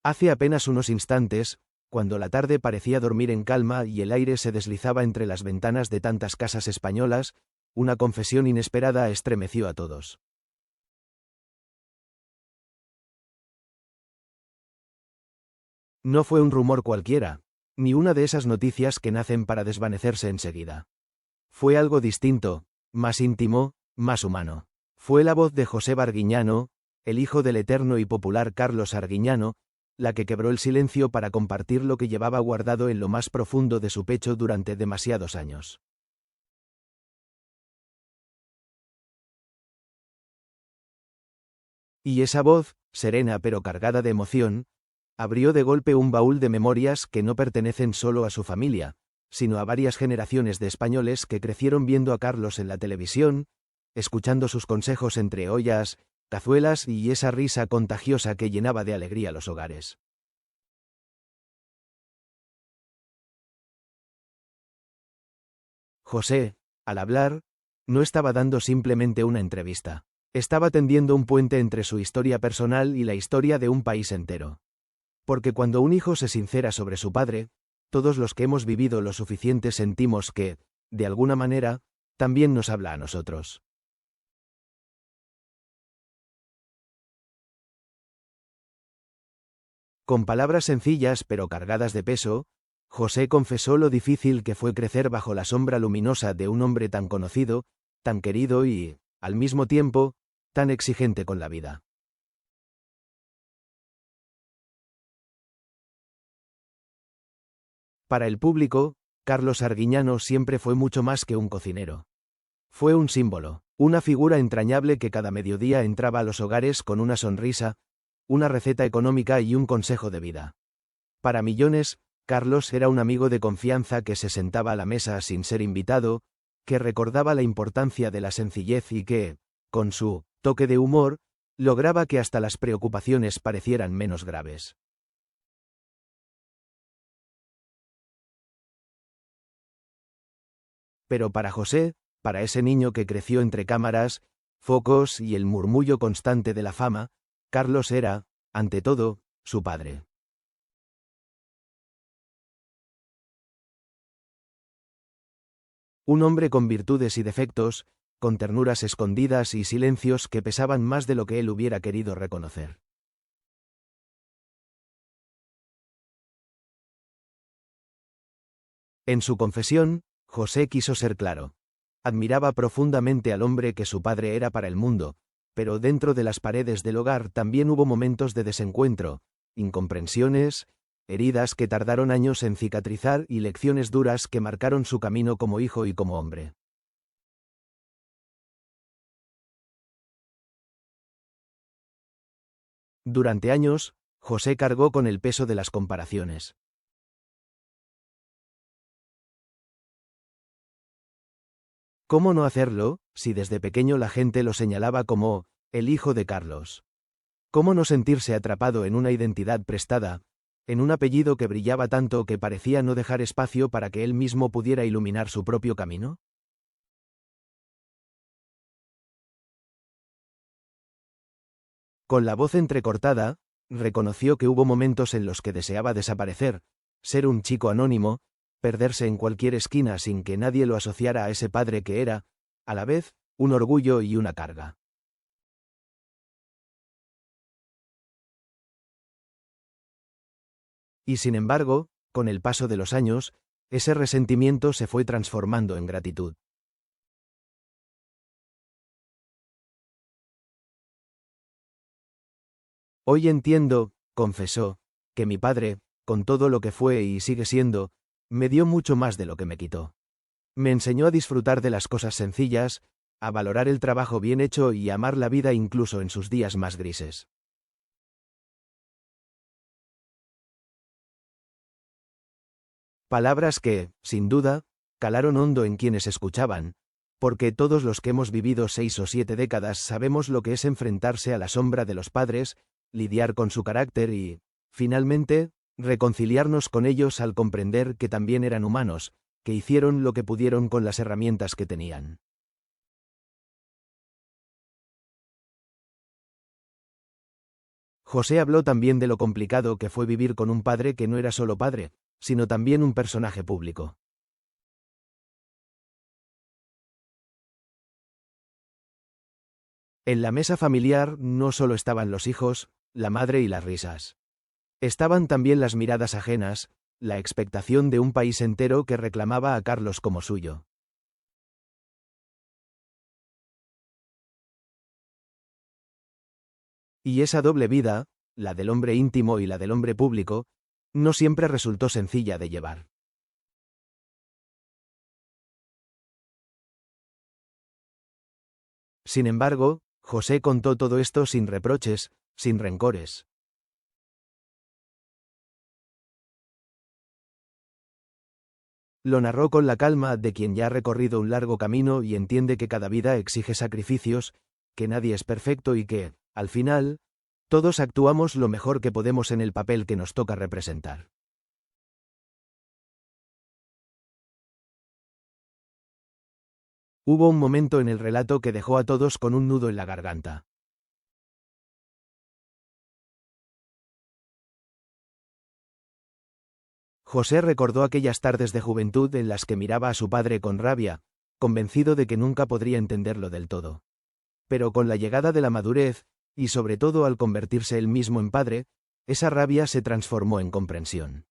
Hace apenas unos instantes, cuando la tarde parecía dormir en calma y el aire se deslizaba entre las ventanas de tantas casas españolas, una confesión inesperada estremeció a todos. No fue un rumor cualquiera, ni una de esas noticias que nacen para desvanecerse enseguida. Fue algo distinto, más íntimo, más humano. Fue la voz de José Arguiñano, el hijo del eterno y popular Carlos Arguiñano, la que quebró el silencio para compartir lo que llevaba guardado en lo más profundo de su pecho durante demasiados años. Y esa voz, serena pero cargada de emoción, abrió de golpe un baúl de memorias que no pertenecen solo a su familia, sino a varias generaciones de españoles que crecieron viendo a Carlos en la televisión, escuchando sus consejos entre ollas, cazuelas y esa risa contagiosa que llenaba de alegría los hogares. José, al hablar, no estaba dando simplemente una entrevista. Estaba tendiendo un puente entre su historia personal y la historia de un país entero. Porque cuando un hijo se sincera sobre su padre, todos los que hemos vivido lo suficiente sentimos que, de alguna manera, también nos habla a nosotros. Con palabras sencillas pero cargadas de peso, José confesó lo difícil que fue crecer bajo la sombra luminosa de un hombre tan conocido, tan querido y, al mismo tiempo, tan exigente con la vida. Para el público, Carlos Arguiñano siempre fue mucho más que un cocinero. Fue un símbolo, una figura entrañable que cada mediodía entraba a los hogares con una sonrisa, una receta económica y un consejo de vida. Para millones, Carlos era un amigo de confianza que se sentaba a la mesa sin ser invitado, que recordaba la importancia de la sencillez y que, con su toque de humor, lograba que hasta las preocupaciones parecieran menos graves. Pero para José, para ese niño que creció entre cámaras, focos y el murmullo constante de la fama, Carlos era, ante todo, su padre. Un hombre con virtudes y defectos, con ternuras escondidas y silencios que pesaban más de lo que él hubiera querido reconocer. En su confesión, José quiso ser claro. Admiraba profundamente al hombre que su padre era para el mundo, pero dentro de las paredes del hogar también hubo momentos de desencuentro, incomprensiones, heridas que tardaron años en cicatrizar y lecciones duras que marcaron su camino como hijo y como hombre. Durante años, José cargó con el peso de las comparaciones. ¿Cómo no hacerlo, si desde pequeño la gente lo señalaba como el hijo de Carlos? ¿Cómo no sentirse atrapado en una identidad prestada, en un apellido que brillaba tanto que parecía no dejar espacio para que él mismo pudiera iluminar su propio camino? Con la voz entrecortada, reconoció que hubo momentos en los que deseaba desaparecer, ser un chico anónimo, perderse en cualquier esquina sin que nadie lo asociara a ese padre que era, a la vez, un orgullo y una carga. Y sin embargo, con el paso de los años, ese resentimiento se fue transformando en gratitud. Hoy entiendo, confesó, que mi padre, con todo lo que fue y sigue siendo, me dio mucho más de lo que me quitó. Me enseñó a disfrutar de las cosas sencillas, a valorar el trabajo bien hecho y a amar la vida incluso en sus días más grises. Palabras que, sin duda, calaron hondo en quienes escuchaban, porque todos los que hemos vivido 6 o 7 décadas sabemos lo que es enfrentarse a la sombra de los padres, lidiar con su carácter y, finalmente, reconciliarnos con ellos al comprender que también eran humanos, que hicieron lo que pudieron con las herramientas que tenían. José habló también de lo complicado que fue vivir con un padre que no era solo padre, sino también un personaje público. En la mesa familiar no solo estaban los hijos, la madre y las risas. Estaban también las miradas ajenas, la expectación de un país entero que reclamaba a Carlos como suyo. Y esa doble vida, la del hombre íntimo y la del hombre público, no siempre resultó sencilla de llevar. Sin embargo, José contó todo esto sin reproches, sin rencores. Lo narró con la calma de quien ya ha recorrido un largo camino y entiende que cada vida exige sacrificios, que nadie es perfecto y que, al final, todos actuamos lo mejor que podemos en el papel que nos toca representar. Hubo un momento en el relato que dejó a todos con un nudo en la garganta. José recordó aquellas tardes de juventud en las que miraba a su padre con rabia, convencido de que nunca podría entenderlo del todo. Pero con la llegada de la madurez, y sobre todo al convertirse él mismo en padre, esa rabia se transformó en comprensión.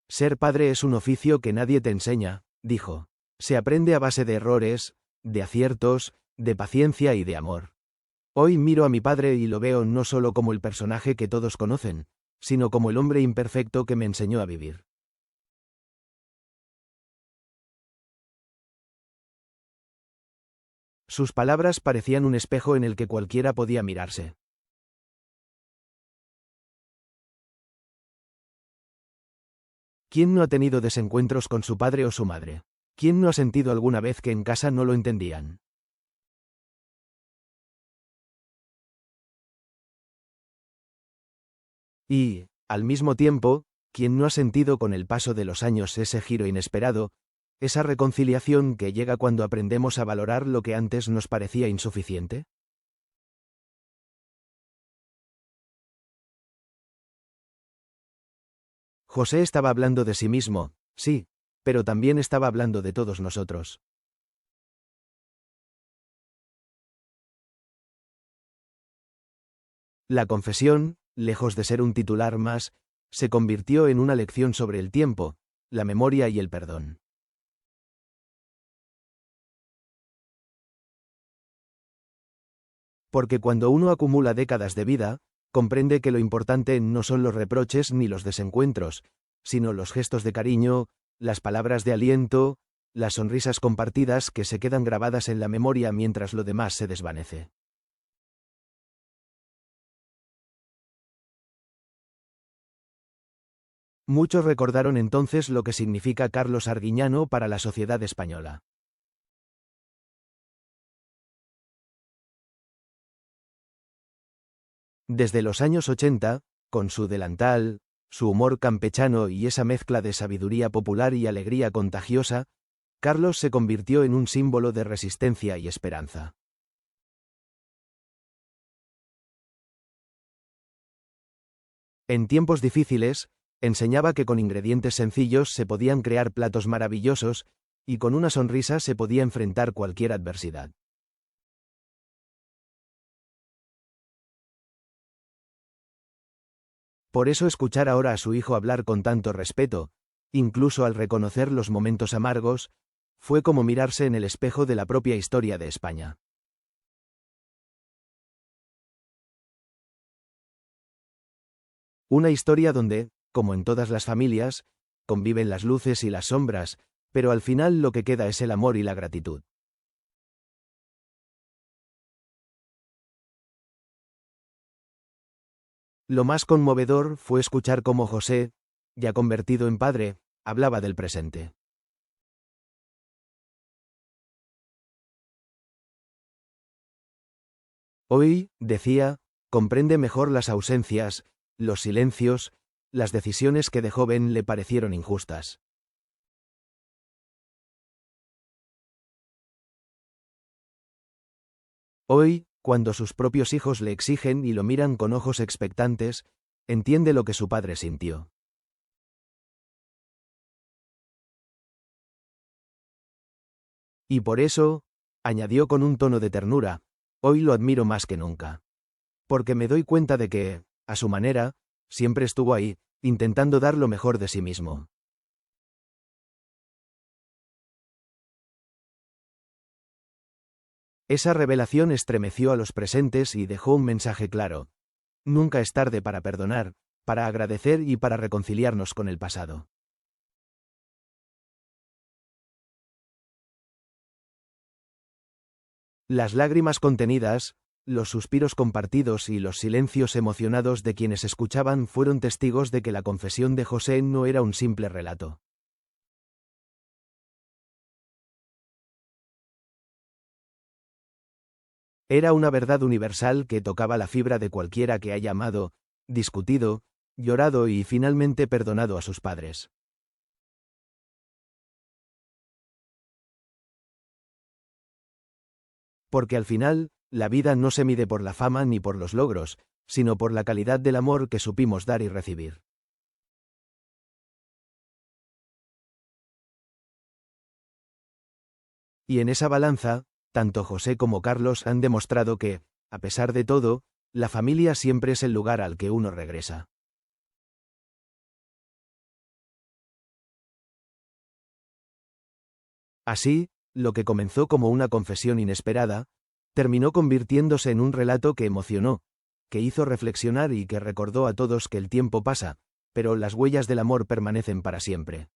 Ser padre es un oficio que nadie te enseña, dijo. Se aprende a base de errores, de aciertos, de paciencia y de amor. Hoy miro a mi padre y lo veo no solo como el personaje que todos conocen, sino como el hombre imperfecto que me enseñó a vivir. Sus palabras parecían un espejo en el que cualquiera podía mirarse. ¿Quién no ha tenido desencuentros con su padre o su madre? ¿Quién no ha sentido alguna vez que en casa no lo entendían? Y, al mismo tiempo, ¿quién no ha sentido con el paso de los años ese giro inesperado, esa reconciliación que llega cuando aprendemos a valorar lo que antes nos parecía insuficiente? José estaba hablando de sí mismo, sí, pero también estaba hablando de todos nosotros. La confesión, lejos de ser un titular más, se convirtió en una lección sobre el tiempo, la memoria y el perdón. Porque cuando uno acumula décadas de vida, comprende que lo importante no son los reproches ni los desencuentros, sino los gestos de cariño, las palabras de aliento, las sonrisas compartidas que se quedan grabadas en la memoria mientras lo demás se desvanece. Muchos recordaron entonces lo que significa Carlos Arguiñano para la sociedad española. Desde los años 80, con su delantal, su humor campechano y esa mezcla de sabiduría popular y alegría contagiosa, Carlos se convirtió en un símbolo de resistencia y esperanza. En tiempos difíciles, enseñaba que con ingredientes sencillos se podían crear platos maravillosos, y con una sonrisa se podía enfrentar cualquier adversidad. Por eso escuchar ahora a su hijo hablar con tanto respeto, incluso al reconocer los momentos amargos, fue como mirarse en el espejo de la propia historia de España. Una historia donde, como en todas las familias, conviven las luces y las sombras, pero al final lo que queda es el amor y la gratitud. Lo más conmovedor fue escuchar cómo José, ya convertido en padre, hablaba del presente. Hoy, decía, comprende mejor las ausencias, los silencios, las decisiones que de joven le parecieron injustas. Hoy, cuando sus propios hijos le exigen y lo miran con ojos expectantes, entiende lo que su padre sintió. Y por eso, añadió con un tono de ternura, hoy lo admiro más que nunca. Porque me doy cuenta de que, a su manera, siempre estuvo ahí, intentando dar lo mejor de sí mismo. Esa revelación estremeció a los presentes y dejó un mensaje claro. Nunca es tarde para perdonar, para agradecer y para reconciliarnos con el pasado. Las lágrimas contenidas, los suspiros compartidos y los silencios emocionados de quienes escuchaban fueron testigos de que la confesión de José no era un simple relato. Era una verdad universal que tocaba la fibra de cualquiera que haya amado, discutido, llorado y finalmente perdonado a sus padres. Porque al final, la vida no se mide por la fama ni por los logros, sino por la calidad del amor que supimos dar y recibir. Y en esa balanza, tanto José como Carlos han demostrado que, a pesar de todo, la familia siempre es el lugar al que uno regresa. Así, lo que comenzó como una confesión inesperada, terminó convirtiéndose en un relato que emocionó, que hizo reflexionar y que recordó a todos que el tiempo pasa, pero las huellas del amor permanecen para siempre.